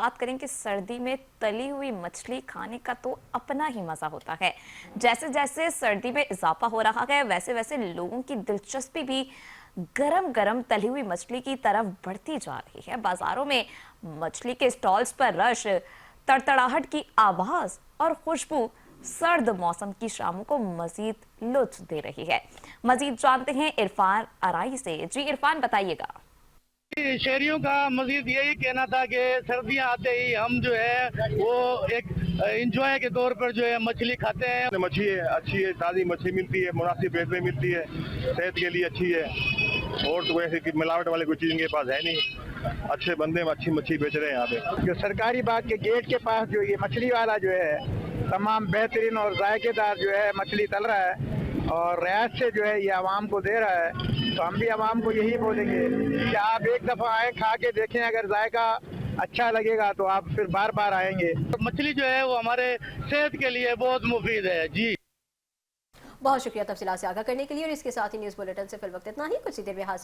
बात करें कि सर्दी में तली हुई मछली खाने का तो अपना ही मजा होता है। जैसे जैसे सर्दी में इजाफा हो रहा है वैसे वैसे लोगों की दिलचस्पी भी गरम गरम तली हुई मछली की तरफ बढ़ती जा रही है। बाजारों में मछली के स्टॉल्स पर रश, तड़तड़ाहट की आवाज और खुशबू सर्द मौसम की शामों को मजीद लुत्फ दे रही है। मजीद जानते हैं इरफान अराई से। जी इरफान, बताइएगा। शहरियों का मजीद यही कहना था कि सर्दियां आते ही हम जो है वो एक इंजॉय के तौर पर जो है मछली खाते हैं। मछली अच्छी है, ताज़ी मछली मिलती है, मुनासिब रेट में मिलती है, सेहत के लिए अच्छी है। और तो वैसे कि मिलावट वाले कोई चीज़ इनके पास है नहीं। अच्छे बंदे में अच्छी मछली बेच रहे हैं यहाँ पे। जो सरकारी बाग के गेट के पास जो ये मछली वाला जो है तमाम बेहतरीन और जायकेदार जो है मछली तल रहा है और रियायत से जो है ये आवाम को दे रहा है। तो हम भी आवाम को यही बोलेंगे कि आप एक दफ़ा आए, खा के देखें, अगर जायका अच्छा लगेगा तो आप फिर बार बार आएंगे। मछली जो है वो हमारे सेहत के लिए बहुत मुफीद है। जी बहुत शुक्रिया तफसीलात से आगाह करने के लिए। और इसके साथ ही न्यूज़ बुलेटिन से फिल वक्त इतना ही। कुछ ही देर में हाजिर